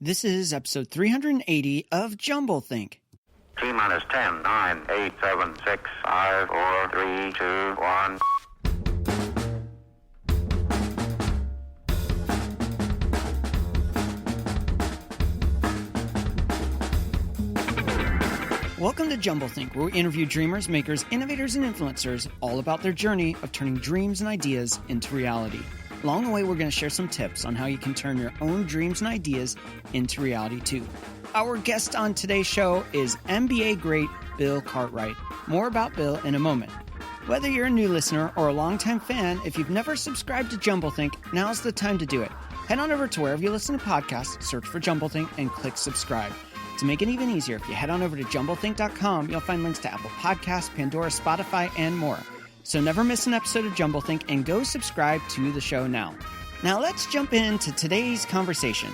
This is episode 380 of Jumblethink. T minus 10, 9, 8, 7, 6, 5, 4, 3, 2, 1. Welcome to Jumblethink, where we interview dreamers, makers, innovators, and influencers all about their journey of turning dreams and ideas into reality. Along the way, we're going to share some tips on how you can turn your own dreams and ideas into reality too. Our guest on today's show is NBA great Bill Cartwright. More about Bill in a moment. Whether you're a new listener or a longtime fan, if you've never subscribed to Jumblethink, now's the time to do it. Head on over to wherever you listen to podcasts, search for Jumblethink, and click subscribe. To make it even easier, if you head on over to jumblethink.com, you'll find links to Apple Podcasts, Pandora, Spotify, and more. So never miss an episode of Jumblethink and go subscribe to the show now. Now let's jump into today's conversation.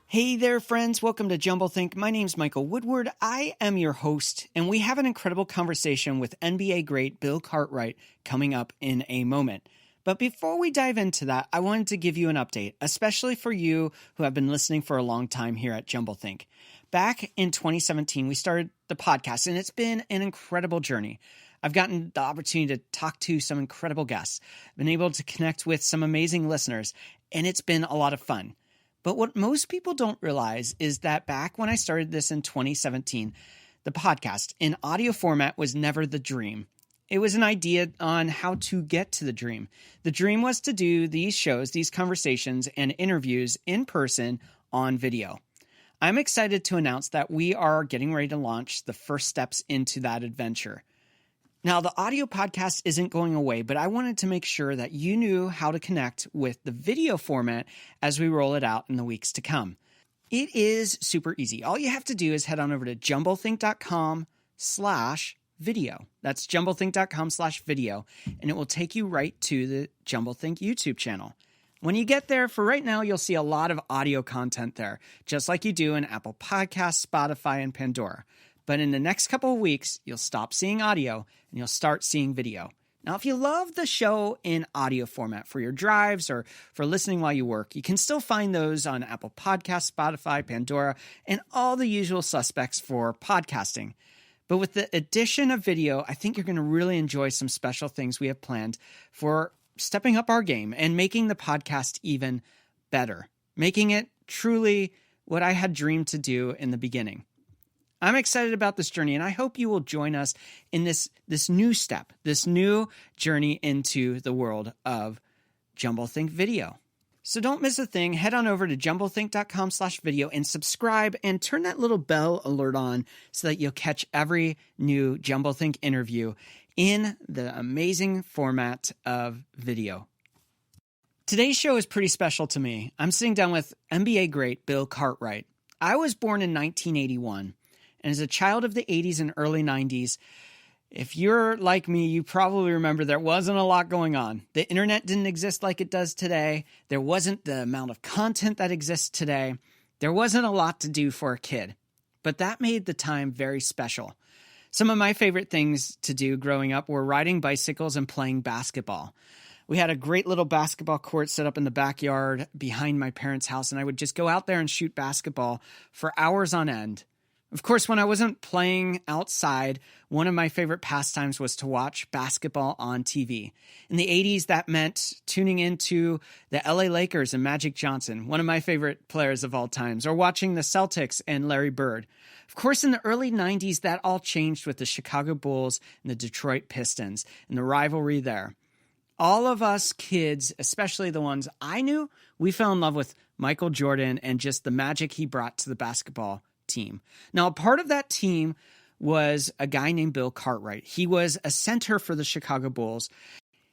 Hey there, friends. Welcome to Jumblethink. My name's Michael Woodward. I am your host, and we have an incredible conversation with NBA great Bill Cartwright coming up in a moment. But before we dive into that, I wanted to give you an update, especially for you who have been listening for a long time here at Jumblethink. Back in 2017, we started the podcast, and it's been an incredible journey. I've gotten the opportunity to talk to some incredible guests, been able to connect with some amazing listeners, and it's been a lot of fun. But what most people don't realize is that back when I started this in 2017, the podcast in audio format was never the dream. It was an idea on how to get to the dream. The dream was to do these shows, these conversations, and interviews in person on video. I'm excited to announce that we are getting ready to launch the first steps into that adventure. Now, the audio podcast isn't going away, but I wanted to make sure that you knew how to connect with the video format as we roll it out in the weeks to come. It is super easy. All you have to do is head on over to jumblethink.com/video. That's jumblethink.com/video, and it will take you right to the Jumblethink YouTube channel. When you get there, for right now, you'll see a lot of audio content there, just like you do in Apple Podcasts, Spotify, and Pandora. But in the next couple of weeks, you'll stop seeing audio and you'll start seeing video. Now, if you love the show in audio format for your drives or for listening while you work, you can still find those on Apple Podcasts, Spotify, Pandora, and all the usual suspects for podcasting. But with the addition of video, I think you're going to really enjoy some special things we have planned for stepping up our game and making the podcast even better, making it truly what I had dreamed to do in the beginning. I'm excited about this journey, and I hope you will join us in this new step, this new journey into the world of Jumblethink video. So don't miss a thing. Head on over to jumblethink.com/video and subscribe and turn that little bell alert on so that you'll catch every new Jumblethink interview in the amazing format of video. Today's show is pretty special to me. I'm sitting down with NBA great Bill Cartwright. I was born in 1981. And as a child of the 80s and early 90s, if you're like me, you probably remember there wasn't a lot going on. The internet didn't exist like it does today. There wasn't the amount of content that exists today. There wasn't a lot to do for a kid. But that made the time very special. Some of my favorite things to do growing up were riding bicycles and playing basketball. We had a great little basketball court set up in the backyard behind my parents' house, and I would just go out there and shoot basketball for hours on end. Of course, when I wasn't playing outside, one of my favorite pastimes was to watch basketball on TV. In the 80s, that meant tuning into the LA Lakers and Magic Johnson, one of my favorite players of all times, or watching the Celtics and Larry Bird. Of course, in the early 90s, that all changed with the Chicago Bulls and the Detroit Pistons and the rivalry there. All of us kids, especially the ones I knew, we fell in love with Michael Jordan and just the magic he brought to the basketball team. Now, a part of that team was a guy named Bill Cartwright. He was a center for the Chicago Bulls.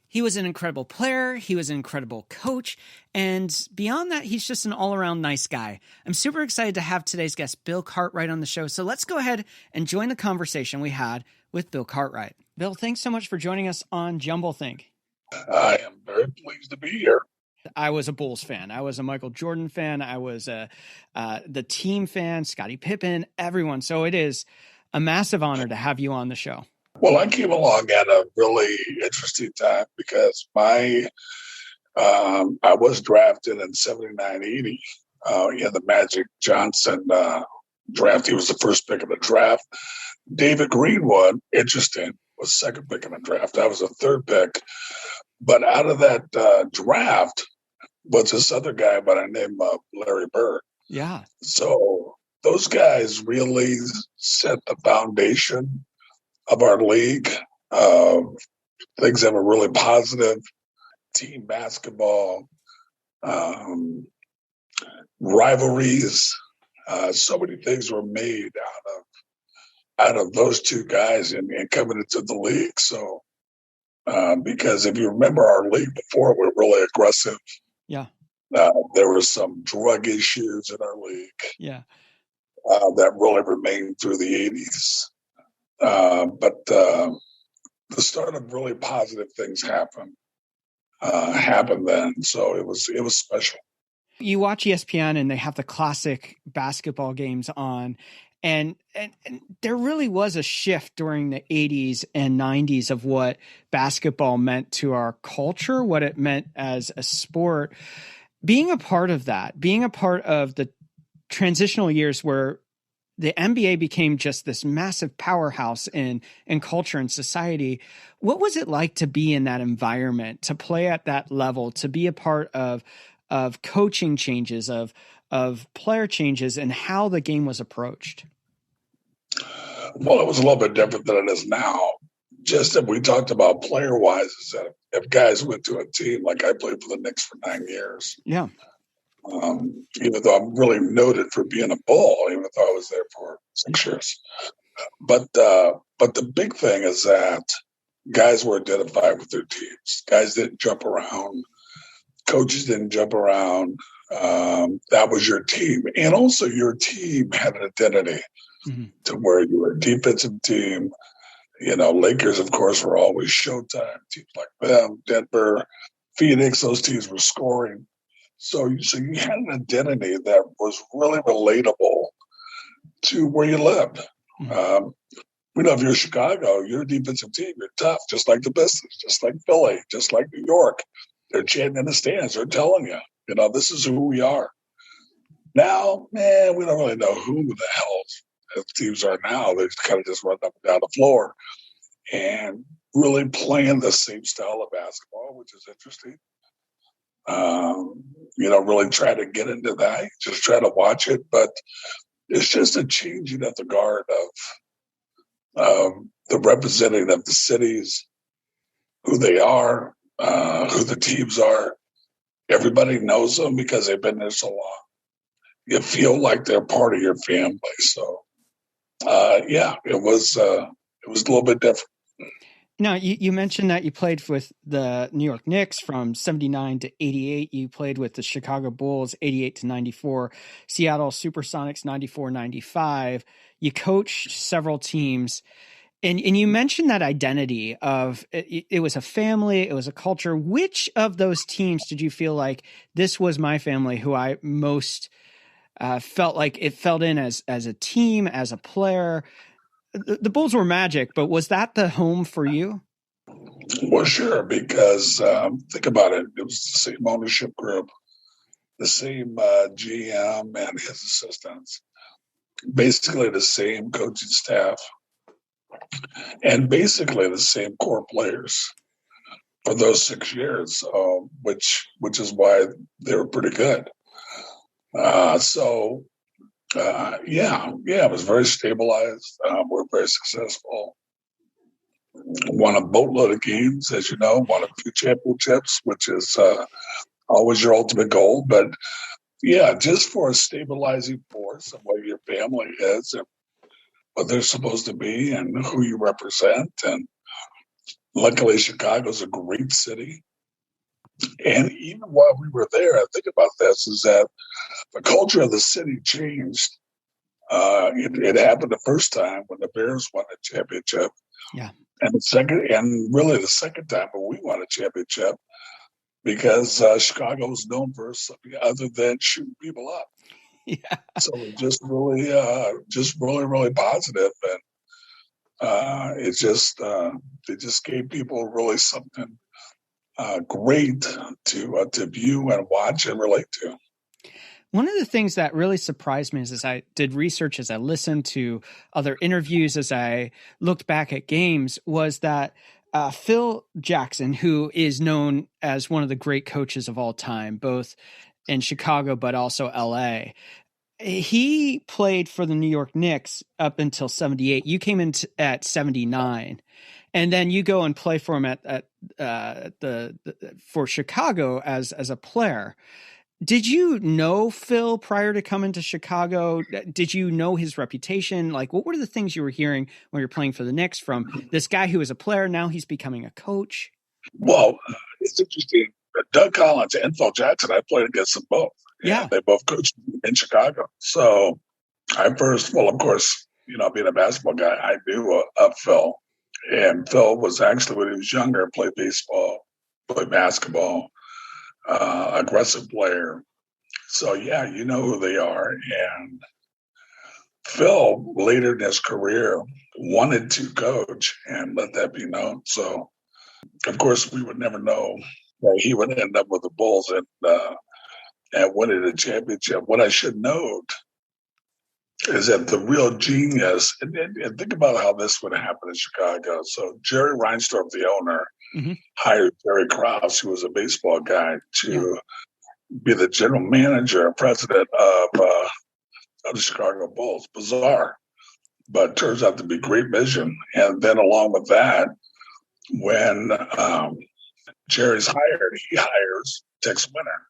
He was an incredible player. He was an incredible coach. And beyond that, he's just an all-around nice guy. I'm super excited to have today's guest, Bill Cartwright, on the show. So let's go ahead and join the conversation we had with Bill Cartwright. Bill, thanks so much for joining us on Jumblethink. I am very pleased to be here. I was a Bulls fan. I was a Michael Jordan fan. I was the team fan, Scotty Pippen, everyone. So it is a massive honor to have you on the show. Well, I came along at a really interesting time because I was drafted in 79, 80 in the Magic Johnson draft. He was the first pick of the draft. David Greenwood, interesting, was second pick in the draft. I was the third pick. But out of that draft was this other guy by the name of Larry Bird. Yeah. So those guys really set the foundation of our league. Things that were really positive, team basketball, rivalries. So many things were made out of those two guys and coming into the league. So because if you remember our league before, we were really aggressive. Yeah. There were some drug issues in our league. Yeah. That really remained through the 80s. But the start of really positive things happened then. So it was special. You watch ESPN and they have the classic basketball games on, and there really was a shift during the 80s and 90s of what basketball meant to our culture, what it meant as a sport. Being a part of that, being a part of the transitional years where the NBA became just this massive powerhouse in culture and society. What was it like to be in that environment, to play at that level, to be a part of coaching changes, of player changes, and how the game was approached? Well, it was a little bit different than it is now. Just that we talked about player-wise, is that if guys went to a team, like I played for the Knicks for 9 years. Yeah. Even though I'm really noted for being a Bull, even though I was there for 6 years. But the big thing is that guys were identified with their teams. Guys didn't jump around. Coaches didn't jump around. That was your team. And also your team had an identity to where you were a defensive team. You know, Lakers, of course, were always Showtime. Teams like them, Denver, Phoenix, those teams were scoring. So you had an identity that was really relatable to where you lived. We know if you're Chicago, you're a defensive team. You're tough, just like the Pistons, just like Philly, just like New York. They're chanting in the stands. They're telling you, this is who we are. Now, man, we don't really know who the hell the teams are now. They kind of just run up and down the floor and really playing the same style of basketball, which is interesting. Really try to get into that. Just try to watch it, but it's just a changing of the guard of the representative of the cities, who they are, who the teams are. Everybody knows them because they've been there so long. You feel like they're part of your family. So, it was a little bit different. Now, you mentioned that you played with the New York Knicks from 79 to 88. You played with the Chicago Bulls 88 to 94, Seattle Supersonics 94, 95. You coached several teams. And you mentioned that identity of it was a family, it was a culture. Which of those teams did you feel like this was my family, who I most felt like it felt in as a team, as a player? The Bulls were magic, but was that the home for you? Well, sure, because think about it. It was the same ownership group, the same GM and his assistants, basically the same coaching staff, and basically the same core players for those 6 years, which is why they were pretty good. It was very stabilized. We're very successful. Won a boatload of games, as you know, won a few championships, which is always your ultimate goal. But just for a stabilizing force of what your family is and what they're supposed to be and who you represent. And luckily, Chicago's a great city. And even while we were there, I think about this, is that the culture of the city changed. It happened the first time when the Bears won a championship. Yeah. And the second time when we won a championship, because Chicago was known for something other than shooting people up. Yeah. So just really, really positive. And It just gave people really something great to view and watch and relate to. One of the things that really surprised me is as I did research, as I listened to other interviews, as I looked back at games, was that Phil Jackson, who is known as one of the great coaches of all time, both in Chicago but also LA, he played for the New York Knicks up until 78. You came in at 79. And then you go and play for him for Chicago as a player. Did you know Phil prior to coming to Chicago? Did you know his reputation? Like, what were the things you were hearing when you're playing for the Knicks from this guy who was a player? Now he's becoming a coach. Well, it's interesting. Doug Collins and Phil Jackson, I played against them both. Yeah. They both coached in Chicago. So of course, being a basketball guy, I knew of Phil. And Phil was actually, when he was younger, played baseball, played basketball, aggressive player. So, yeah, you know who they are. And Phil, later in his career, wanted to coach and let that be known. So, of course, we would never know that he would end up with the Bulls and winning a championship. What I should note is that the real genius, and think about how this would happen in Chicago. So Jerry Reinsdorf, the owner, hired Jerry Krause, who was a baseball guy, to be the general manager and president of the Chicago Bulls. Bizarre, but turns out to be great vision. And then along with that, when Jerry's hired, he hires Tex Winter,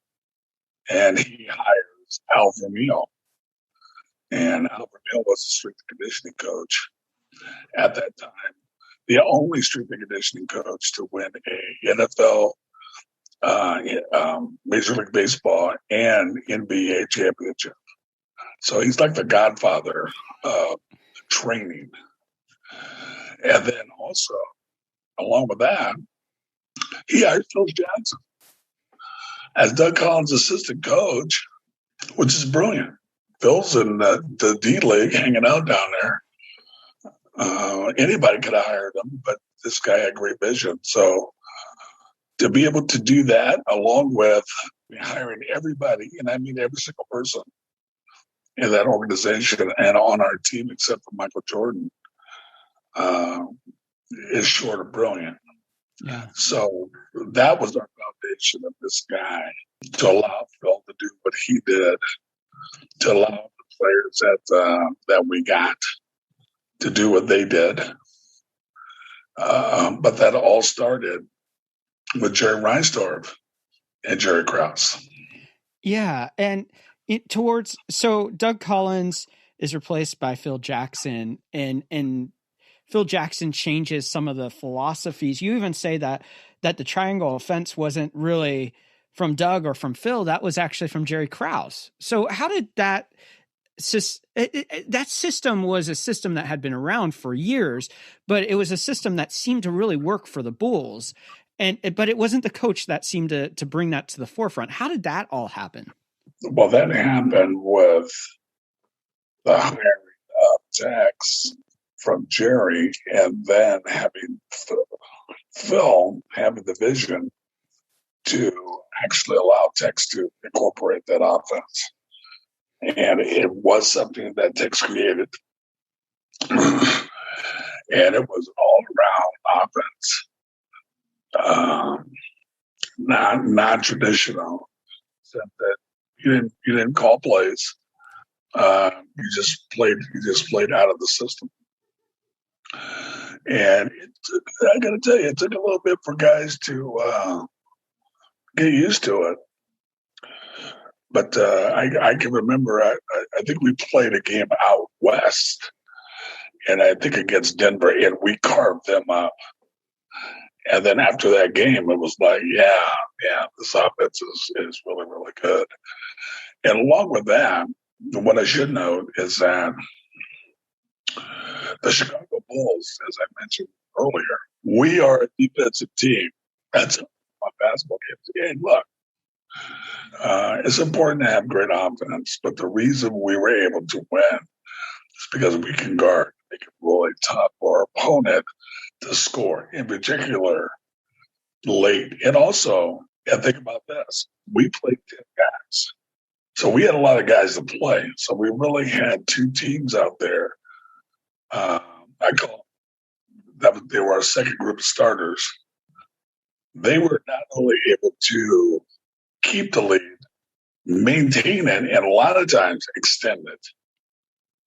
and he hires Al Vermeil. And Al Vermeil was a strength and conditioning coach at that time, the only strength and conditioning coach to win a NFL, Major League Baseball, and NBA championship. So he's like the godfather of training. And then also, along with that, he hired Phil Jackson as Doug Collins' assistant coach, which is brilliant. Phil's in the D League hanging out down there. Anybody could have hired him, but this guy had great vision. So to be able to do that along with hiring everybody, and I mean every single person in that organization and on our team except for Michael Jordan, is short of brilliant. Yeah. So that was our foundation of this guy to allow Phil to do what he did, to allow the players that we got to do what they did. But that all started with Jerry Reinsdorf and Jerry Krause. Yeah. And so Doug Collins is replaced by Phil Jackson, and Phil Jackson changes some of the philosophies. You even say that the triangle offense wasn't really from Doug or from Phil. That was actually from Jerry Krause. So how did that system was a system that had been around for years, but it was a system that seemed to really work for the Bulls. But it wasn't the coach that seemed to bring that to the forefront. How did that all happen? Well, that happened with the hiring of Tex from Jerry, and then having Phil having the vision to actually allow Tex to incorporate that offense. And it was something that Tex created. And it was all around offense. Non-traditional, except that you didn't call plays. You just played out of the system. And I got to tell you, it took a little bit for guys to get used to it. But I can remember, I think we played a game out west, and I think against Denver, and we carved them up. And then after that game, it was like, yeah, this offense is really, really good. And along with that, what I should note is that the Chicago Bulls, as I mentioned earlier, we are a defensive team. That's my basketball games. And look, it's important to have great offense, but the reason we were able to win is because we can guard. make it really tough for our opponent to score, in particular late. And also, and think about this, we played 10 guys. So we had a lot of guys to play. So we really had two teams out there. I call that they were our second group of starters. They were not only able to keep the lead, maintain it, and a lot of times extend it.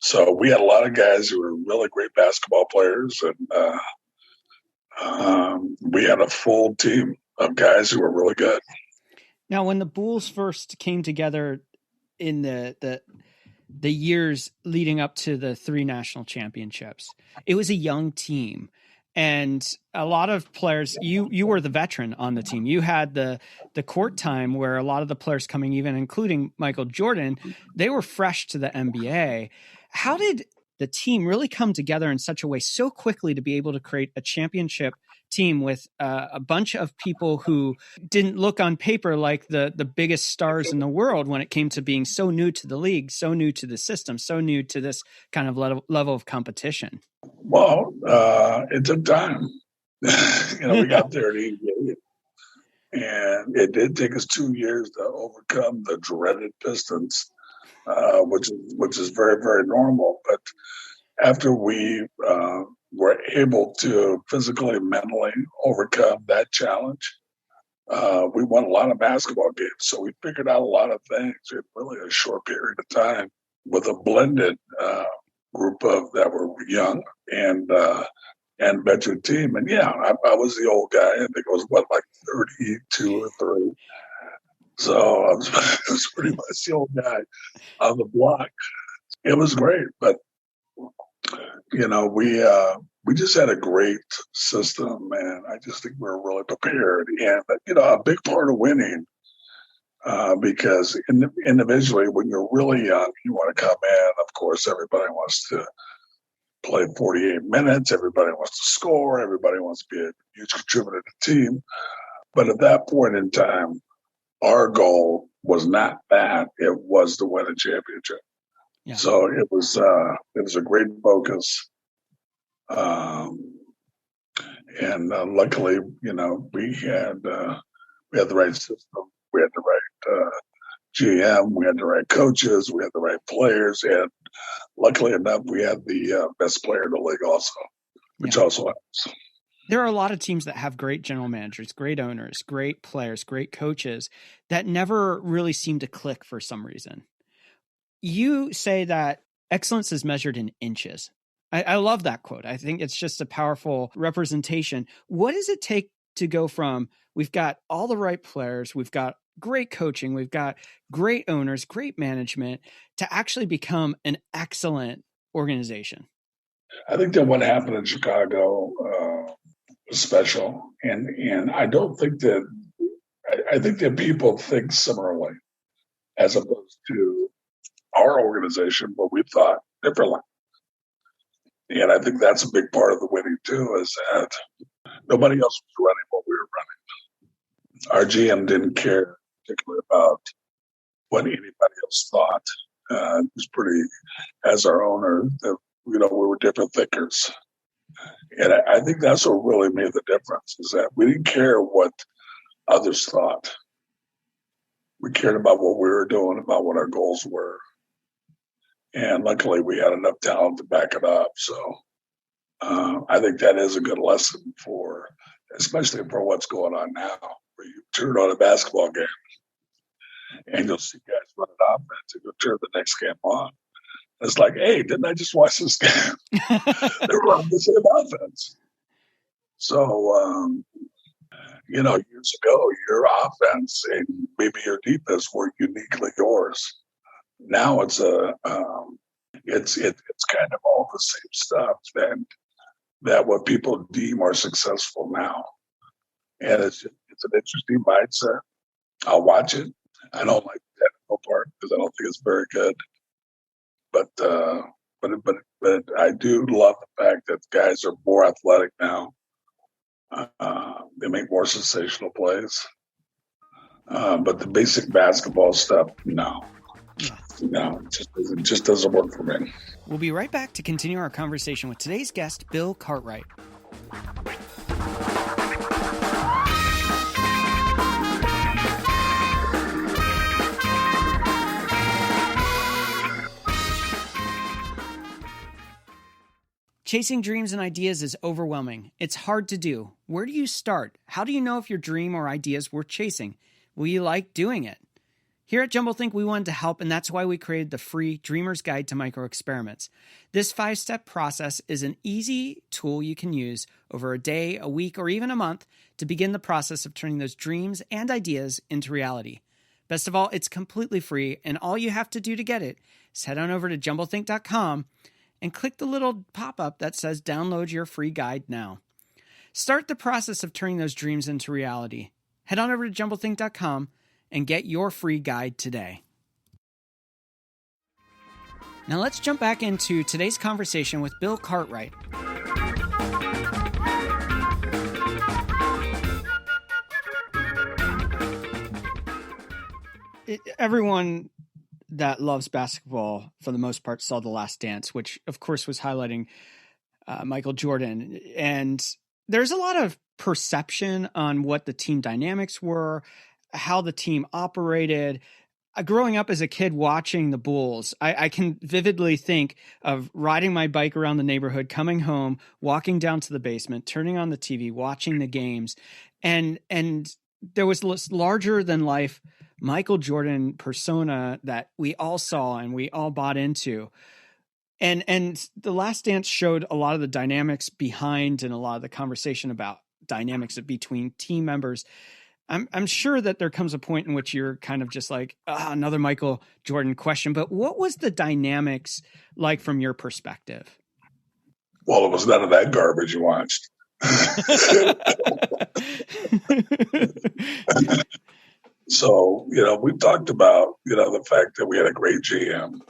So we had a lot of guys who were really great basketball players, and we had a full team of guys who were really good. Now, when the Bulls first came together in the years leading up to the 3 national championships, it was a young team. And a lot of players, you were the veteran on the team. You had the court time where a lot of the players coming, even including Michael Jordan, they were fresh to the NBA. How did the team really come together in such a way so quickly to be able to create a championship team with a bunch of people who didn't look on paper like the biggest stars in the world when it came to being so new to the league, so new to the system, so new to this kind of level of competition? Well, it took time. We got there at 88, and it did take us 2 years to overcome the dreaded Pistons, which is very, very normal. But after we were able to physically and mentally overcome that challenge, we won a lot of basketball games. So we figured out a lot of things in really a short period of time with a blended group of that were young and veteran team. And yeah, I was the old guy. I think it was like 32 or 3. So I was pretty much the old guy on the block. It was great, but we just had a great system, and I just think we were really prepared. And a big part of winning, because individually, when you're really young, you want to come in. Of course, everybody wants to play 48 minutes. Everybody wants to score. Everybody wants to be a huge contributor to the team. But at that point in time, our goal was not that; it was to win a championship. Yeah. So it was a great focus, and luckily, we had the right system, we had the right GM, we had the right coaches, we had the right players, and luckily enough, we had the best player in the league also, which also helps. There are a lot of teams that have great general managers, great owners, great players, great coaches that never really seem to click for some reason. You say that excellence is measured in inches. I love that quote. I think it's just a powerful representation. What does it take to go from we've got all the right players, we've got great coaching, we've got great owners, great management, to actually become an excellent organization? I think that what happened in Chicago was special. And I don't think that I think that people think similarly as opposed to our organization, but we thought differently. And I think that's a big part of the winning too, is that nobody else was running what we were running. Our GM didn't care particularly about what anybody else thought. It was pretty, as our owner, we were different thinkers. And I think that's what really made the difference, is that we didn't care what others thought. We cared about what we were doing, about what our goals were. And luckily, we had enough talent to back it up. So I think that is a good lesson especially for what's going on now, where you turn on a basketball game and you'll see guys running offense, and you'll turn the next game on. It's like, hey, didn't I just watch this game? They're running the same offense. So, years ago, your offense and maybe your defense were uniquely yours. Now it's it's kind of all the same stuff that what people deem are successful now, and it's an interesting mindset. I'll watch it. I don't like the technical part because I don't think it's very good, but I do love the fact that guys are more athletic now. They make more sensational plays, but the basic basketball stuff, no. Yeah. No, it just doesn't work for me. We'll be right back to continue our conversation with today's guest, Bill Cartwright. Chasing dreams and ideas is overwhelming. It's hard to do. Where do you start? How do you know if your dream or idea is worth chasing? Will you like doing it? Here at JumbleThink, we wanted to help, and that's why we created the free Dreamer's Guide to Micro Experiments. This 5-step process is an easy tool you can use over a day, a week, or even a month to begin the process of turning those dreams and ideas into reality. Best of all, it's completely free, and all you have to do to get it is head on over to jumblethink.com and click the little pop-up that says download your free guide now. Start the process of turning those dreams into reality. Head on over to jumblethink.com and get your free guide today. Now let's jump back into today's conversation with Bill Cartwright. Everyone that loves basketball, for the most part, saw The Last Dance, which, of course, was highlighting Michael Jordan. And there's a lot of perception on what the team dynamics were, how the team operated. Growing up as a kid watching the Bulls, I can vividly think of riding my bike around the neighborhood, coming home, walking down to the basement, turning on the TV, watching the games. And there was this larger than life Michael Jordan persona that we all saw and we all bought into. And The Last Dance showed a lot of the dynamics behind and a lot of the conversation about dynamics between team members. I'm sure that there comes a point in which you're kind of just like, another Michael Jordan question, but what was the dynamics like from your perspective? Well, it was none of that garbage you watched. So, we've talked about, the fact that we had a great GM,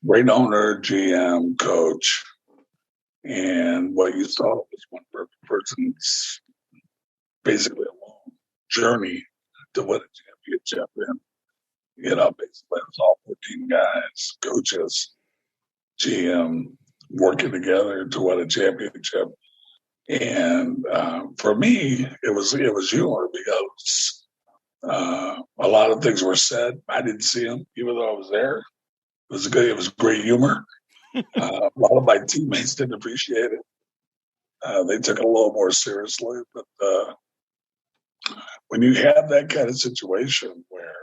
great owner, GM, coach, and what you saw was one person's basically a long journey to win a championship. And, basically it was all 14 guys, coaches, GM, working together to win a championship. And for me, it was humor because a lot of things were said. I didn't see them, even though I was there. It was great humor. A lot of my teammates didn't appreciate it. They took it a little more seriously. But when you have that kind of situation where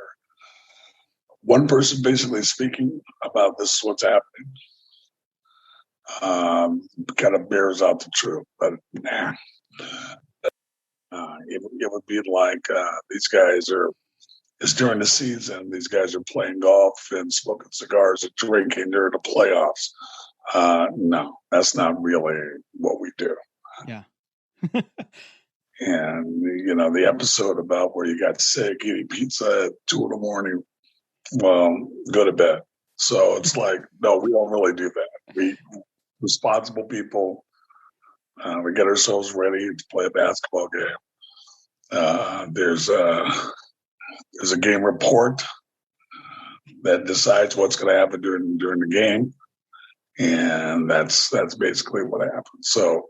one person basically speaking about this is what's happening, kind of bears out the truth. But it would be like these guys it's during the season, these guys are playing golf and smoking cigars and drinking during the playoffs. No, that's not really what we do. Yeah. And, the episode about where you got sick eating pizza at 2 a.m, well, go to bed. So it's like, no, we don't really do that. We responsible people, we get ourselves ready to play a basketball game. There's a game report that decides what's going to happen during the game, and that's basically what happened. So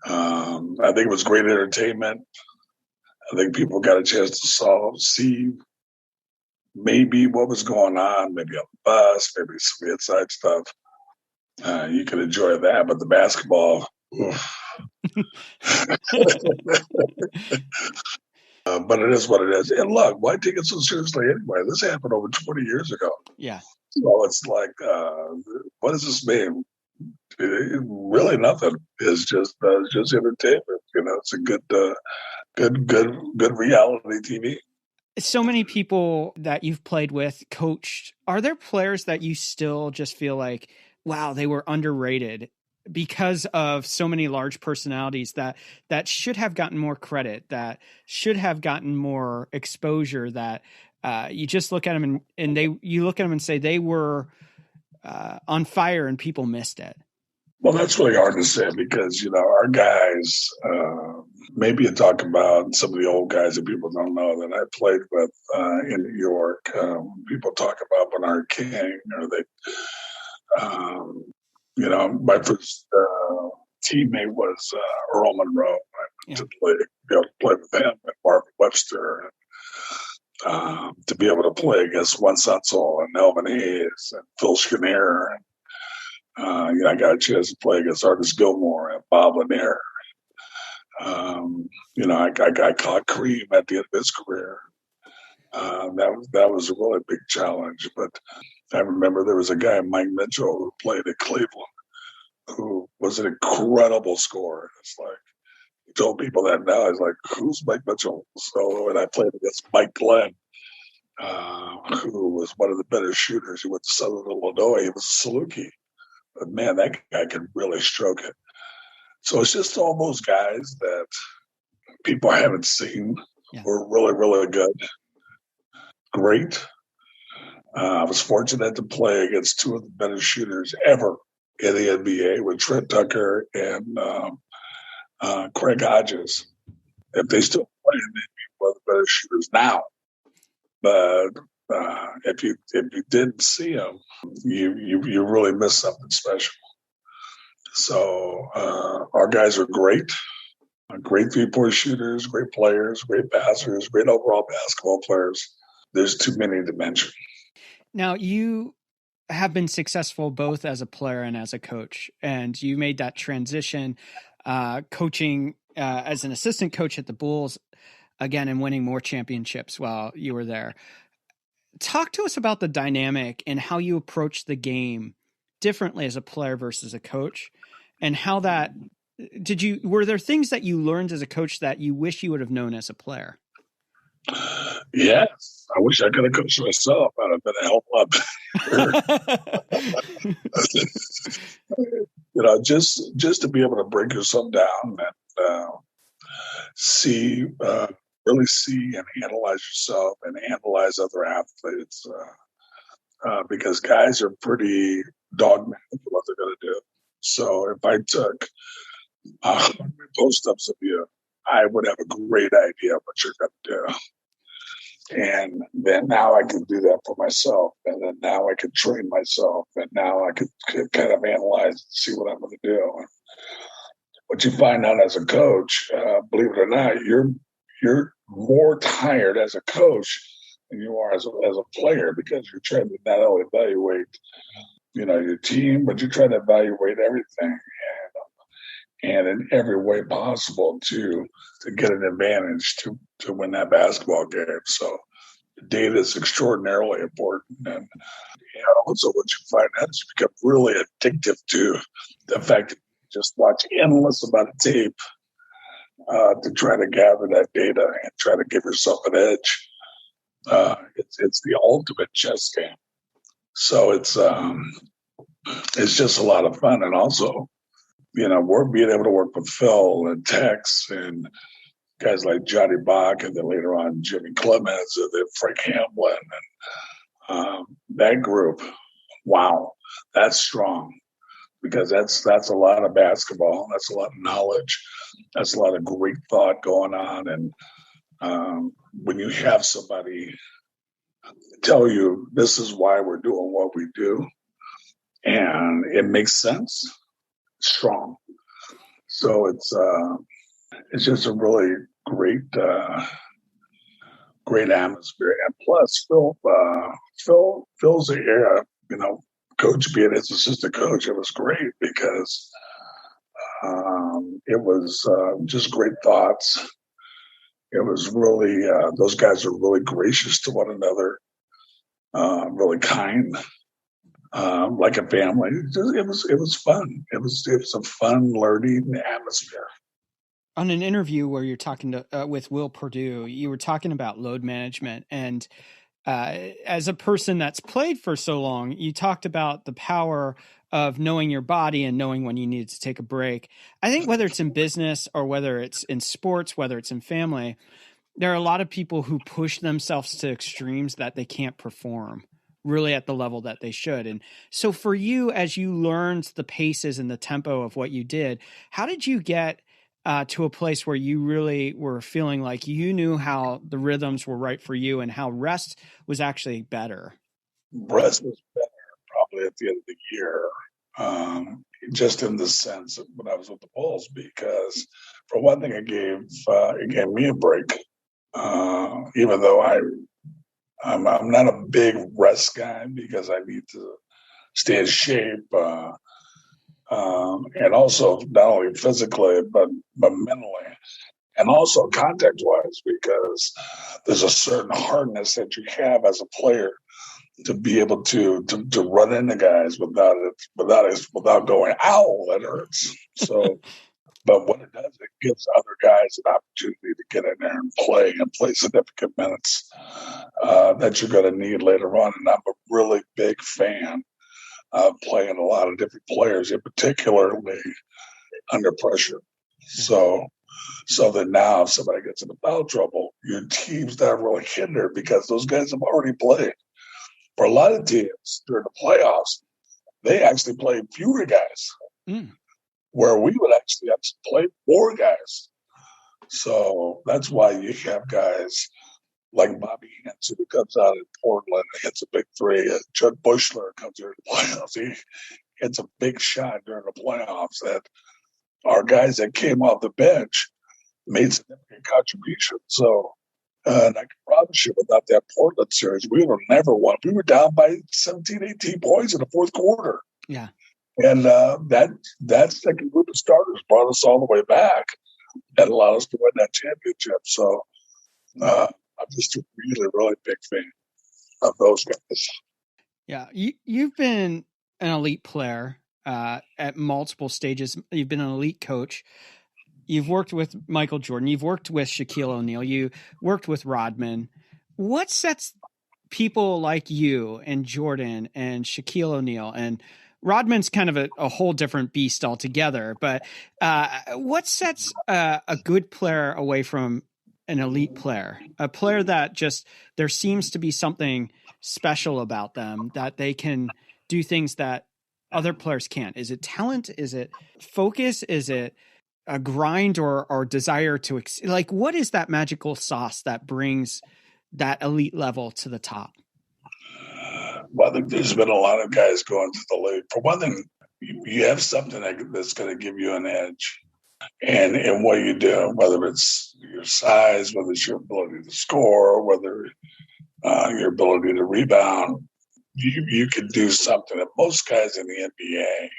I think it was great entertainment. I think people got a chance to see maybe what was going on, maybe on the bus, maybe some inside stuff. You could enjoy that, but the basketball. But it is what it is. And look, why take it so seriously anyway? This happened over 20 years ago. Yeah. So it's like, what does this mean? Really nothing. It's just entertainment. It's a good reality TV. So many people that you've played with, coached, are there players that you still just feel like, wow, they were underrated because of so many large personalities that should have gotten more credit, that should have gotten more exposure, that you just look at them and you look at them and say they were on fire and people missed it? Well, that's really hard to say because, our guys, maybe you talk about some of the old guys that people don't know that I played with in New York. People talk about Bernard King, or my first teammate was Earl Monroe. I went to be able to play with him, and Marvin Webster, to be able to play against Wes Unseld and Elvin Hayes and Phil Schneer. I got a chance to play against Artis Gilmore and Bob Lanier. I caught Kareem at the end of his career. That was a really big challenge. But I remember there was a guy, Mike Mitchell, who played at Cleveland, who was an incredible scorer. It's like, I told people that now. I was like, who's Mike Mitchell? So, and I played against Mike Glenn, who was one of the better shooters. He went to Southern Illinois. He was a Saluki. But man, that guy could really stroke it. So it's just all those guys that people haven't seen were really, really good. Great. I was fortunate to play against two of the better shooters ever in the NBA with Trent Tucker and Craig Hodges. If they still play, they'd be one of the better shooters now. But if you didn't see them, you really missed something special. So our guys are great. Great 3-point shooters, great players, great passers, great overall basketball players. There's too many to mention. Now, you have been successful both as a player and as a coach, and you made that transition coaching as an assistant coach at the Bulls, again, and winning more championships while you were there. Talk to us about the dynamic and how you approach the game differently as a player versus a coach, and how that were there things that you learned as a coach that you wish you would have known as a player? Yes, I wish I could have coached myself. I'd have been a hell of a lot better. Just to be able to break yourself down and really see and analyze yourself and analyze other athletes, because guys are pretty dogmatic of what they're going to do. So if I took post-ups of you, I would have a great idea of what you're going to do. And then now I can do that for myself. And then now I can train myself. And now I could kind of analyze and see what I'm going to do. And what you find out as a coach, believe it or not, you're more tired as a coach than you are as a player, because you're trying to not only evaluate, your team, but you're trying to evaluate everything and in every way possible to get an advantage to win that basketball game. So data is extraordinarily important. And also what you find out is you become really addictive to the fact that you just watch endless amount of tape to try to gather that data and try to give yourself an edge. It's the ultimate chess game. So it's just a lot of fun. And also, we're being able to work with Phil and Tex and guys like Johnny Bach, and then later on Jimmy Clemens, and then Frank Hamlin, and that group. Wow, that's strong, because that's a lot of basketball. That's a lot of knowledge. That's a lot of great thought going on. And when you have somebody tell you this is why we're doing what we do, and it makes sense, strong. So it's just a really great atmosphere. And plus, Phil's the era, coach being his assistant coach, it was great because it was just great thoughts. It was really those guys are really gracious to one another, really kind. Like a family. It was fun. It was a fun learning atmosphere. On an interview where you're talking with Will Perdue, you were talking about load management, and as a person that's played for so long, you talked about the power of knowing your body and knowing when you need to take a break. I think whether it's in business or whether it's in sports, whether it's in family, there are a lot of people who push themselves to extremes that they can't perform really at the level that they should. And so for you, as you learned the paces and the tempo of what you did, how did you get to a place where you really were feeling like you knew how the rhythms were right for you and how rest was actually better? Rest was better probably at the end of the year, just in the sense of when I was with the Bulls, because for one thing, it gave me a break. Even though I'm not a big rest guy because I need to stay in shape, and also not only physically but mentally, and also contact wise, because there's a certain hardness that you have as a player to be able to run into guys without going, ow, that hurts. So, but what it does, it gives other guys an opportunity to get in there and play significant minutes that you're going to need later on. And I'm a really big fan of playing a lot of different players, in particularly under pressure. So that now if somebody gets into foul trouble, your team's not really hindered because those guys have already played. For a lot of teams during the playoffs, they actually play fewer guys, where we would actually play more guys. So that's why you have guys like Bobby Hansen, who comes out in Portland and hits a big three. Judd Bushler comes during the playoffs. He hits a big shot during the playoffs. That our guys that came off the bench made significant contributions. So, and I can promise you, without that Portland series, we would have never won. We were down by 17, 18 points in the fourth quarter. Yeah. And that second group of starters brought us all the way back and allowed us to win that championship. So I'm just a really, really big fan of those guys. Yeah. You've been an elite player at multiple stages. You've been an elite coach. You've worked with Michael Jordan. You've worked with Shaquille O'Neal. You worked with Rodman. What sets people like you and Jordan and Shaquille O'Neal, and Rodman's kind of a whole different beast altogether, but what sets a good player away from an elite player, a player that just, there seems to be something special about them, that they can do things that other players can't? Is it talent? Is it focus? Is it a grind or desire to like, what is that magical sauce that brings that elite level to the top? Well, I think there's been a lot of guys going to the league. For one thing, you have something that's going to give you an edge, and what you do, whether it's your size, whether it's your ability to score, whether your ability to rebound, you can do something that most guys in the NBA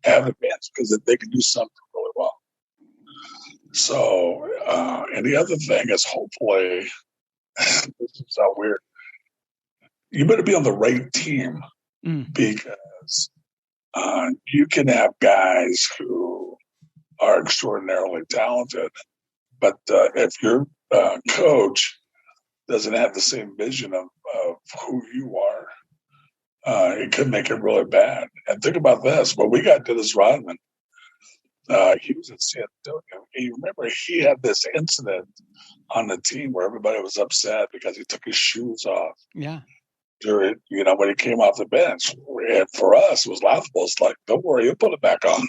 have advanced because they can do something really well. So, and the other thing is, hopefully, this is so weird, you better be on the right team, because you can have guys who are extraordinarily talented, but if your coach doesn't have the same vision of who you are, it could make it really bad. And think about this: when we got Dennis Rodman, he was in San Antonio. You remember he had this incident on the team where everybody was upset because he took his shoes off. Yeah. During, when he came off the bench. And for us, it was laughable. It's like, don't worry, he'll put it back on.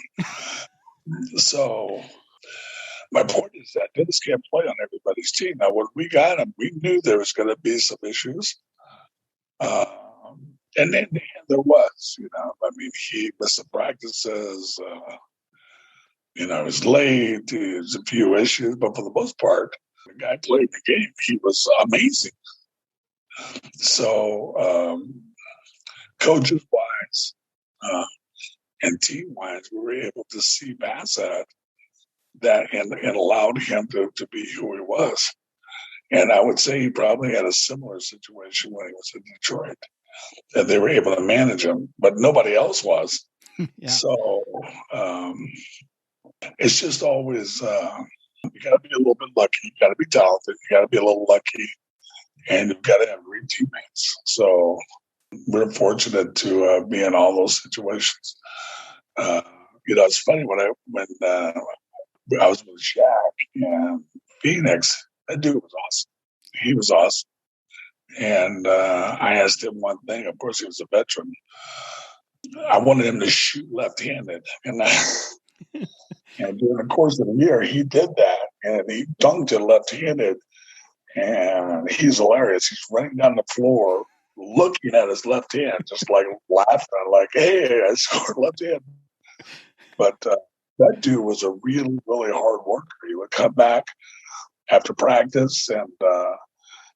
So my point is that Dennis can't play on everybody's team. Now, when we got him, we knew there was going to be some issues. And then there was, I mean, he missed some practices, he was late, there's a few issues, but for the most part, the guy played the game. He was amazing. So, coaches wise and team wise, we were able to see past that and allowed him to be who he was. And I would say he probably had a similar situation when he was in Detroit, that they were able to manage him, but nobody else was. Yeah. So it's just always, you got to be a little bit lucky. You got to be talented. You got to be a little lucky. And you've got to have great teammates. So we're fortunate to be in all those situations. It's funny when I was with Shaq in Phoenix, that dude was awesome. He was awesome. And I asked him one thing. Of course, he was a veteran. I wanted him to shoot left-handed. And And during the course of the year, he did that, and he dunked it left-handed, and he's hilarious. He's running down the floor, looking at his left hand, just like laughing, like, "Hey, I scored left hand." But that dude was a really, really hard worker. He would come back after practice and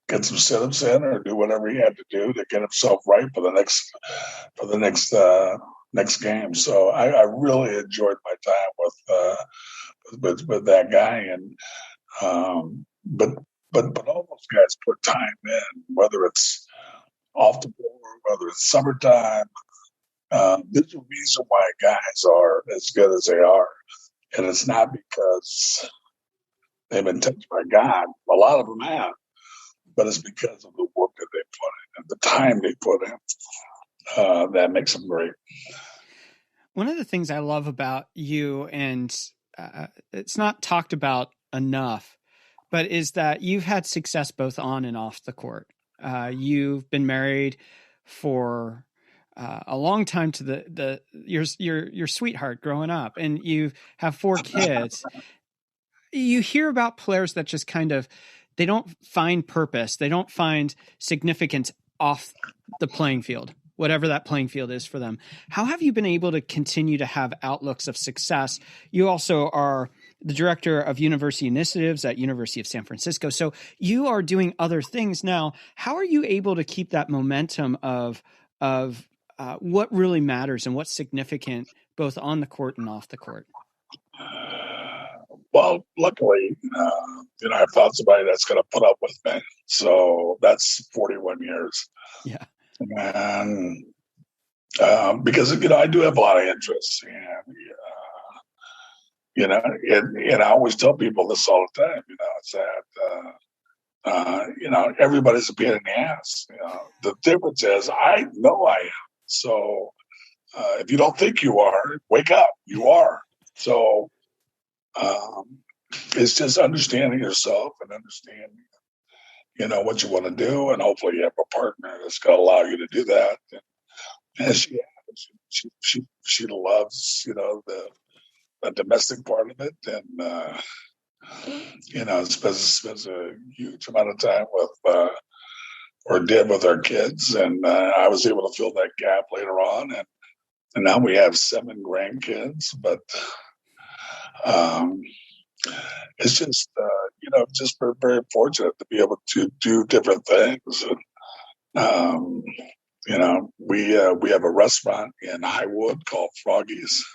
get some sit-ups in, or do whatever he had to do to get himself right for the next game. So I really enjoyed my time with that guy, and but all those guys put time in, whether it's off the floor, whether it's summertime. There's a reason why guys are as good as they are, and it's not because they've been touched by God. A lot of them have, but it's because of the work that they put in and the time they put in. That makes them great. One of the things I love about you, and it's not talked about enough, but is that you've had success both on and off the court. You've been married for a long time to your sweetheart growing up, and you have 4 kids. You hear about players that just kind of, they don't find purpose. They don't find significance off the playing field, whatever that playing field is for them. How have you been able to continue to have outlooks of success? You also are the director of university initiatives at University of San Francisco. So you are doing other things now. How are you able to keep that momentum of what really matters and what's significant both on the court and off the court? Well, luckily, I have found somebody that's going to put up with me. So that's 41 years. Yeah. And because, I do have a lot of interests. And, and I always tell people this all the time, it's that, everybody's a pain in the ass. The difference is I know I am. So if you don't think you are, wake up. You are. So it's just understanding yourself and understanding, what you want to do, and hopefully you have a partner that's going to allow you to do that. And she loves, the domestic part of it, and spends a huge amount of time with, or did with our kids, and I was able to fill that gap later on, and now we have 7 grandkids, but. It's just, just very, very fortunate to be able to do different things. And, we have a restaurant in Highwood called Froggy's.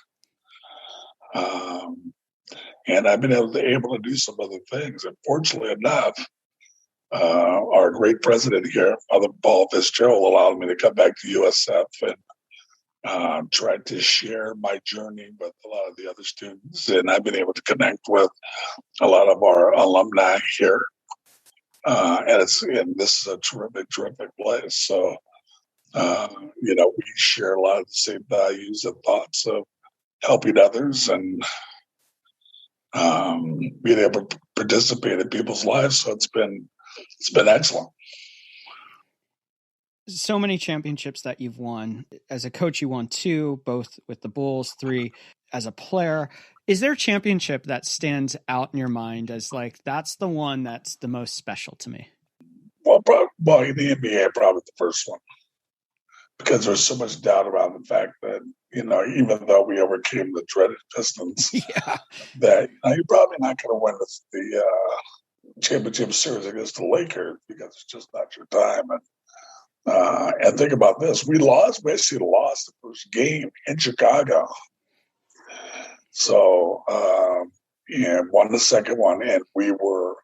And I've been able to do some other things. And fortunately enough, our great president here, Father Paul Fitzgerald, allowed me to come back to USF and tried to share my journey with a lot of the other students, and I've been able to connect with a lot of our alumni here. And this is a terrific, terrific place. So, we share a lot of the same values and thoughts of helping others and being able to participate in people's lives. So it's been excellent. So many championships that you've won. As a coach, you won 2, both with the Bulls, 3 as a player. Is there a championship that stands out in your mind as like, that's the one that's the most special to me? Well, in the NBA, probably the first one, because there's so much doubt around the fact that, even though we overcame the dreaded Pistons, that you're probably not going to win the championship series against the Lakers because it's just not your time. And think about this: we actually lost the first game in Chicago. So, and won the second one, and we were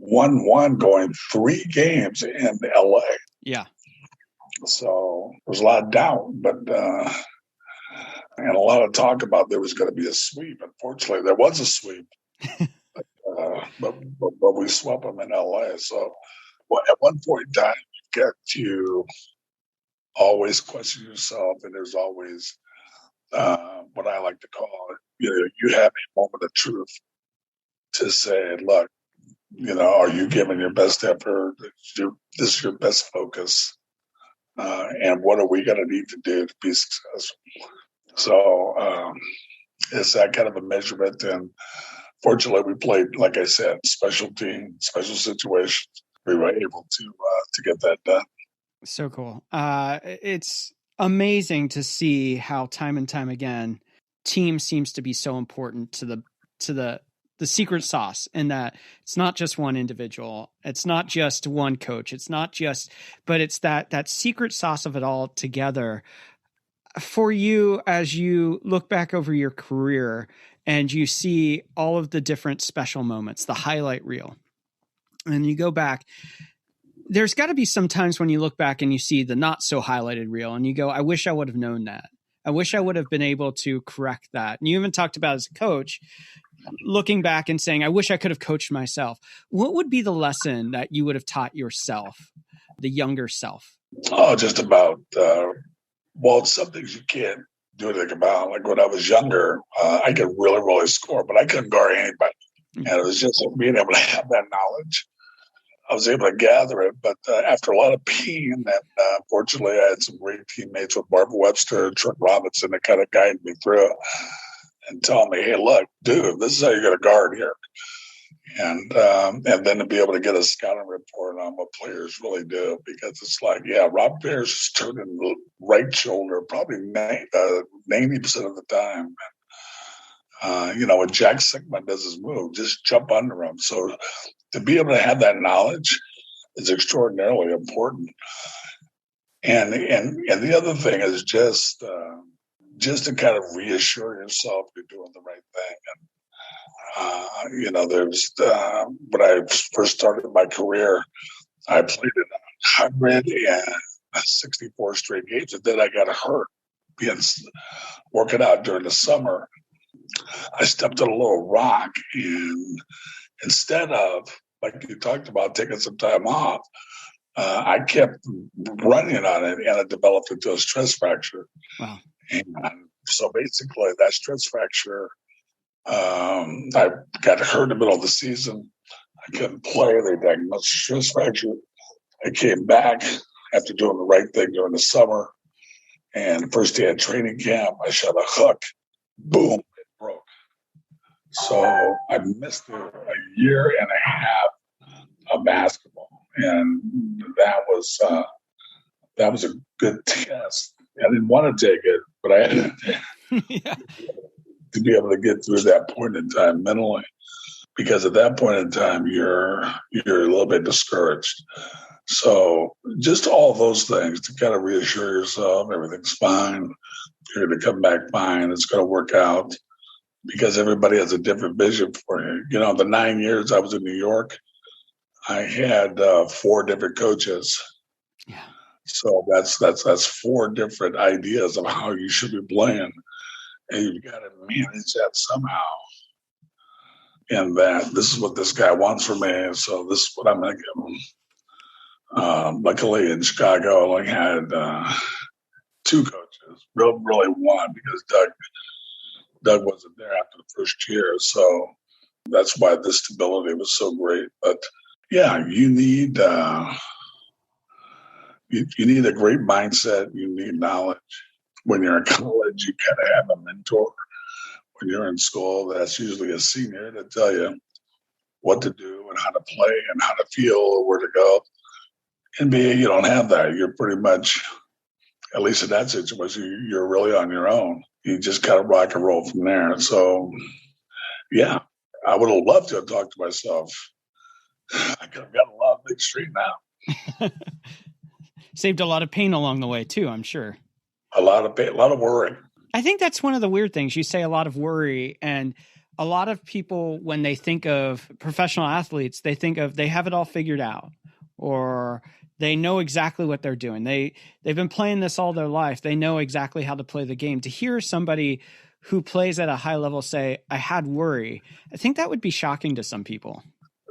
1-1 going 3 games in LA. Yeah. So there's a lot of doubt, but and a lot of talk about there was going to be a sweep. Unfortunately, there was a sweep, but we swept them in LA. So, at one point in time, you get to always question yourself, and there's always what I like to call it. You have a moment of truth to say, look, are you giving your best effort? This is your best focus, and what are we going to need to do to be successful? So, is that kind of a measurement. And fortunately, we played, like I said, special team, special situations. We were able to get that done. So cool. It's amazing to see how time and time again, team seems to be so important to the secret sauce, and that it's not just one individual. It's not just one coach. It's not just, but it's that secret sauce of it all together. For you, as you look back over your career and you see all of the different special moments, the highlight reel, and you go back, there's got to be some times when you look back and you see the not so highlighted reel and you go, I wish I would have known that. I wish I would have been able to correct that. And you even talked about, as a coach, looking back and saying, I wish I could have coached myself. What would be the lesson that you would have taught yourself, the younger self? Oh, just about, some things you can't do anything about. Like when I was younger, I could really, really score, but I couldn't guard anybody. And it was just being able to have that knowledge. I was able to gather it, but after a lot of pain, and fortunately, I had some great teammates with Barbara Webster, Trent Robinson, that kind of guided me through and telling me, "Hey, look, dude, this is how you're going to guard here." And then to be able to get a scouting report on what players really do, because it's like, yeah, Rob Bears is turning the right shoulder probably 90% of the time. When Jack Sigmund does his move, just jump under him. So to be able to have that knowledge is extraordinarily important. And the other thing is just to kind of reassure yourself you're doing the right thing. And there's when I first started my career, I played in 164 straight games, and then I got hurt working out during the summer. I stepped on a little rock, and instead of, like you talked about, taking some time off, I kept running on it, and it developed into a stress fracture. Wow. And so basically that stress fracture, I got hurt in the middle of the season. I couldn't play. They diagnosed stress fracture. I came back after doing the right thing during the summer. And first day at training camp, I shot a hook. Boom, it broke. So I missed a year and a half of basketball. And that was a good test. I didn't want to take it, but I had Yeah. to be able to get through that point in time mentally, because at that point in time you're a little bit discouraged. So just all those things to kind of reassure yourself everything's fine, you're going to come back fine, it's going to work out, because everybody has a different vision for you. The 9 years I was in New York, I had 4 different coaches. Yeah. So that's 4 different ideas of how you should be playing. And you've got to manage that somehow. And that this is what this guy wants from me, so this is what I'm going to give him. Luckily in Chicago, I only had 2 coaches, really one, because Doug wasn't there after the first year. So that's why the stability was so great. But yeah, you need you need a great mindset. You need knowledge. When you're in college, you kind of have a mentor. When you're in school, that's usually a senior to tell you what to do and how to play and how to feel or where to go. NBA, you don't have that. You're pretty much, at least in that situation, you're really on your own. You just kind of rock and roll from there. So, yeah, I would have loved to have talked to myself. I could have got a lot of things straight now. Saved a lot of pain along the way, too, I'm sure. A lot of pain, a lot of worry. I think that's one of the weird things. You say a lot of worry, and a lot of people, when they think of professional athletes, they think of they have it all figured out, or they know exactly what they're doing. They've been playing this all their life. They know exactly how to play the game. To hear somebody who plays at a high level say, I had worry, I think that would be shocking to some people.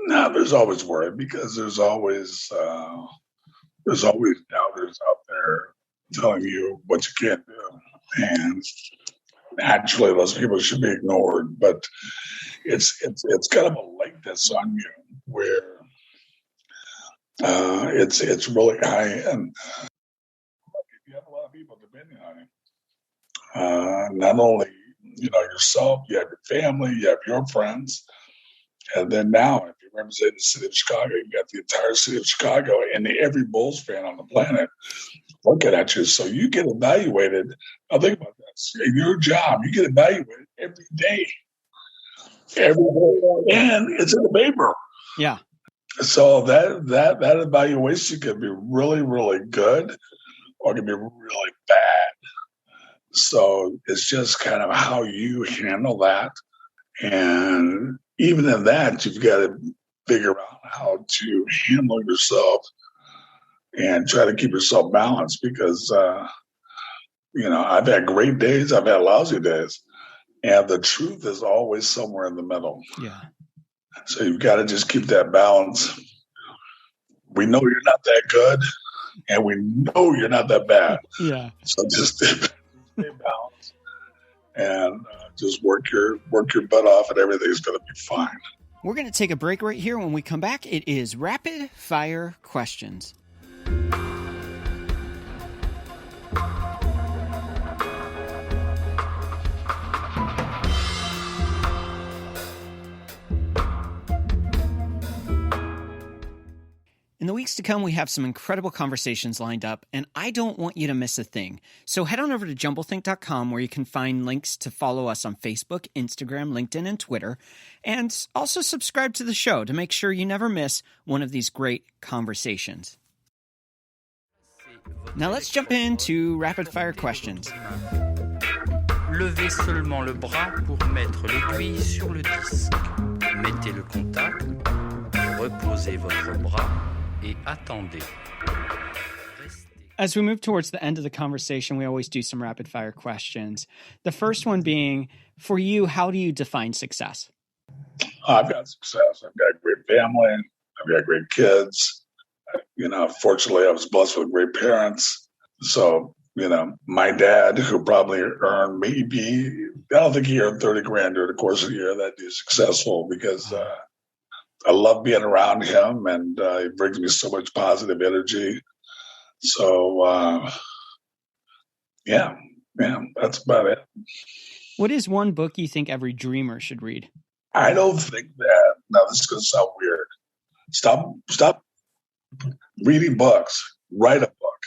No, there's always worry, because there's always doubters out there telling you what you can't do. And naturally, those people should be ignored. But it's kind of a lightness on you where it's really high, and you have a lot of people depending on you. Not only yourself, you have your family, you have your friends. And then now, if you represent the city of Chicago, you got the entire city of Chicago and every Bulls fan on the planet looking at you. So you get evaluated. Now think about this. In your job, you get evaluated every day. Every day. And it's in the paper. Yeah. So that evaluation can be really, really good or it can be really bad. So it's just kind of how you handle that. And even in that, you've got to figure out how to handle yourself and try to keep yourself balanced because, I've had great days, I've had lousy days. And the truth is always somewhere in the middle. Yeah. So you've got to just keep that balance. We know you're not that good, and we know you're not that bad. Yeah. So just stay balanced and just work your butt off, and everything's going to be fine. We're going to take a break right here. When we come back, it is rapid fire questions. In the weeks to come, we have some incredible conversations lined up, and I don't want you to miss a thing. So head on over to jumblethink.com where you can find links to follow us on Facebook, Instagram, LinkedIn, and Twitter, and also subscribe to the show to make sure you never miss one of these great conversations. Now let's jump into rapid-fire questions. Levez seulement le bras pour mettre l'aiguille sur le disque. Mettez le contact, reposez votre bras et attendez. As we move towards the end of the conversation, we always do some rapid-fire questions. The first one being, for you, how do you define success? I've got success. I've got a great family. I've got great kids. Fortunately, I was blessed with great parents. So, my dad, who probably earned I don't think he earned 30 grand during the course of the year, that he's successful because I love being around him and he brings me so much positive energy. So, that's about it. What is one book you think every dreamer should read? I don't think that. Now, this is going to sound weird. Stop reading books. Write a book.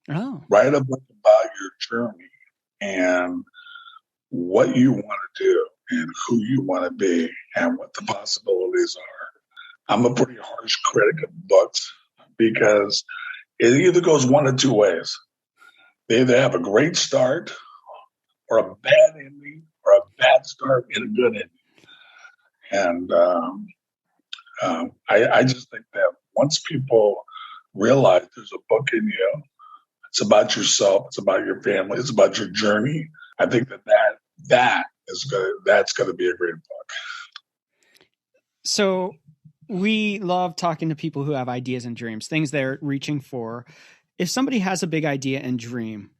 Oh. Write a book about your journey and what you want to do and who you want to be and what the possibilities are. I'm a pretty harsh critic of books because it either goes one of two ways. They either have a great start or a bad ending or a bad start and a good ending. And I just think that once people realize there's a book in you, it's about yourself, it's about your family, it's about your journey. I think that's going to be a great book. So we love talking to people who have ideas and dreams, things they're reaching for. If somebody has a big idea and dream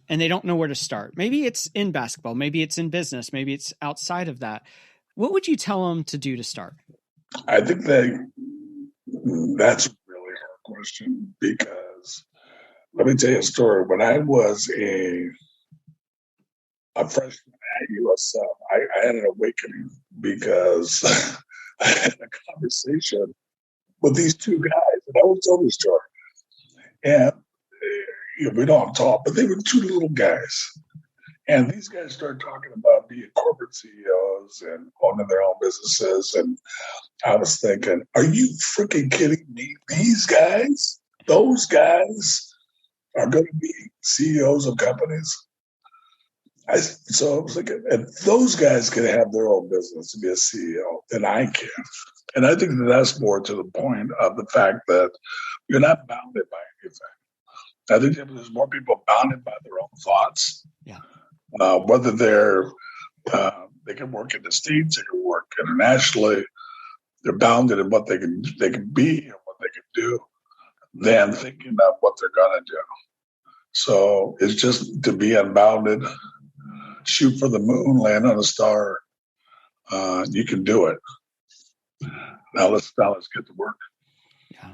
and they don't know where to start, maybe it's in basketball, maybe it's in business, maybe it's outside of that, what would you tell them to do to start? I think that's a really hard question because let me tell you a story. When I was a freshman at USF, I had an awakening because I had a conversation with these two guys, and I was telling the story. And we don't talk, but they were two little guys. And these guys started talking about being corporate CEOs and owning their own businesses. And I was thinking, are you freaking kidding me? These guys, those guys are going to be CEOs of companies. So I was thinking, if those guys can have their own business to be a CEO, then I can. And I think that's more to the point of the fact that you're not bounded by anything. I think there's more people bounded by their own thoughts. Yeah. Whether they can work in the States, they can work internationally, they're bounded in what they can be and what they can do, than thinking of what they're going to do. So it's just to be unbounded, shoot for the moon, land on a star. You can do it. Now let's get to work. Yeah.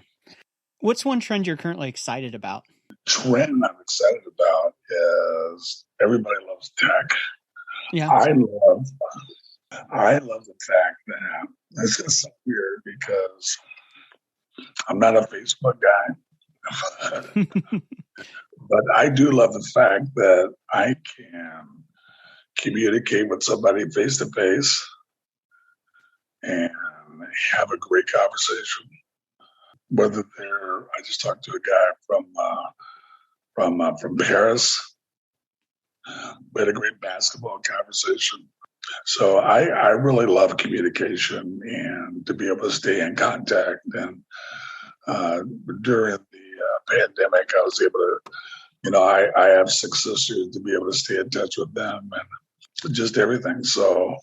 What's one trend you're currently excited about? Trend I'm excited about is everybody loves tech. Yeah. I love the fact that this is so weird because I'm not a Facebook guy, but I do love the fact that I can communicate with somebody face to face and have a great conversation. Whether I just talked to a guy from Paris. We had a great basketball conversation. So I really love communication and to be able to stay in contact. And during the pandemic, I was able to, I have 6 sisters, to be able to stay in touch with them and just everything. So,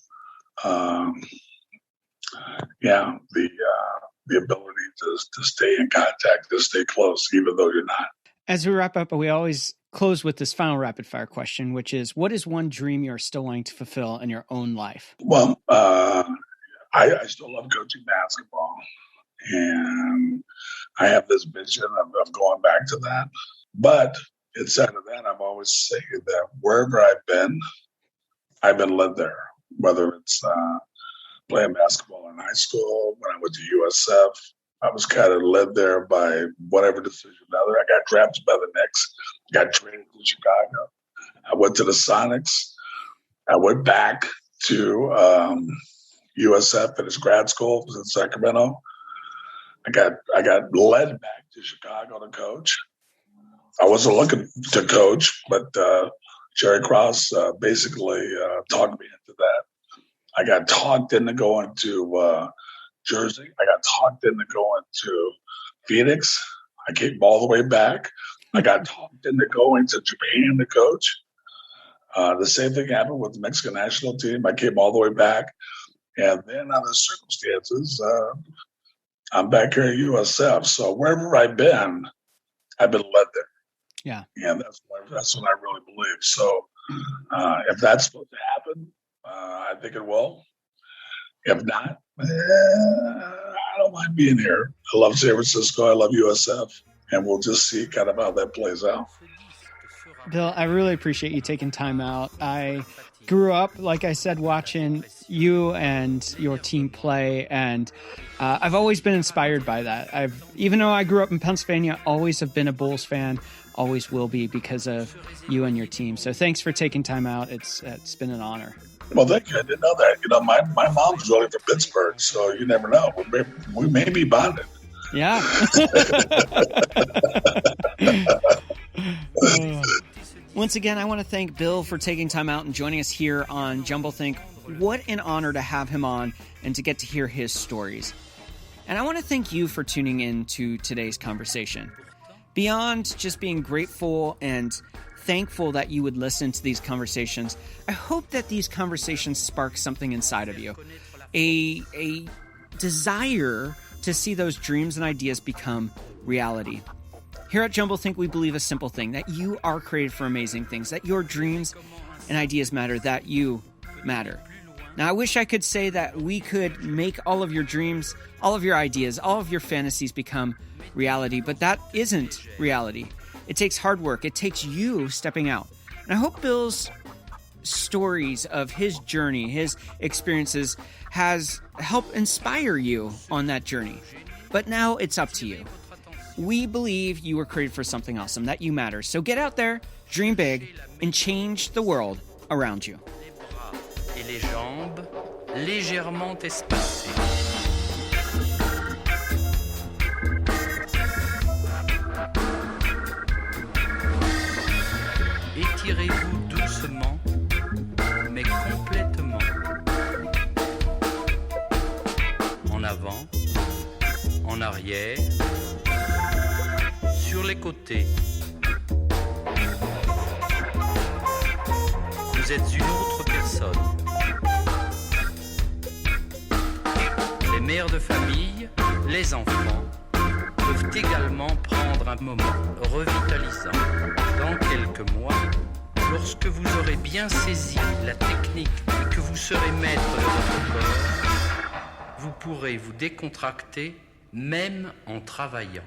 the ability to stay in contact, to stay close, even though you're not. As we wrap up, we always close with this final rapid fire question, which is, what is one dream you're still wanting to fulfill in your own life? Well, I still love coaching basketball, and I have this vision of going back to that. But instead of that, I've always said that wherever I've been led there, whether it's playing basketball in high school, when I went to USF, I was kind of led there by whatever decision. Another, I got drafted by the Knicks, got traded to Chicago. I went to the Sonics. I went back to USF, finished grad school, was in Sacramento. I got led back to Chicago to coach. I wasn't looking to coach, but Jerry Krause basically talked me into that. I got talked into going to Jersey. I got talked into going to Phoenix. I came all the way back. I got talked into going to Japan to coach. The same thing happened with the Mexican national team. I came all the way back. And then under the circumstances, I'm back here at USF. So wherever I've been led there. Yeah. And that's what I really believe. So if that's supposed to happen, I think it will. If not, I don't mind being here. I love San Francisco. I love USF. And we'll just see kind of how that plays out. Bill, I really appreciate you taking time out. I grew up, like I said, watching you and your team play, and I've always been inspired by that. Even though I grew up in Pennsylvania, always have been a Bulls fan, always will be because of you and your team. So thanks for taking time out. It's been an honor. Well, thank you. I didn't know that. My mom's really from Pittsburgh, so you never know. We may be bonded. Yeah. Once again, I want to thank Bill for taking time out and joining us here on Jumblethink. What an honor to have him on and to get to hear his stories. And I want to thank you for tuning in to today's conversation. Beyond just being grateful and thankful that you would listen to these conversations, I hope that these conversations spark something inside of you. A desire to see those dreams and ideas become reality. Here at Jumblethink, we believe a simple thing, that you are created for amazing things, that your dreams and ideas matter, that you matter. Now, I wish I could say that we could make all of your dreams, all of your ideas, all of your fantasies become reality, but that isn't reality. It takes hard work. It takes you stepping out. And I hope Bill's stories of his journey, his experiences, has helped inspire you on that journey. But now it's up to you. We believe you were created for something awesome, that you matter. So get out there, dream big, and change the world around you. Et les jambes légèrement espacées. Étirez-vous doucement, mais complètement. En avant, en arrière, sur les côtés. Vous êtes une autre personne. Les mères de famille, les enfants, peuvent également prendre un moment revitalisant. Dans quelques mois, lorsque vous aurez bien saisi la technique et que vous serez maître de votre corps, vous pourrez vous décontracter même en travaillant.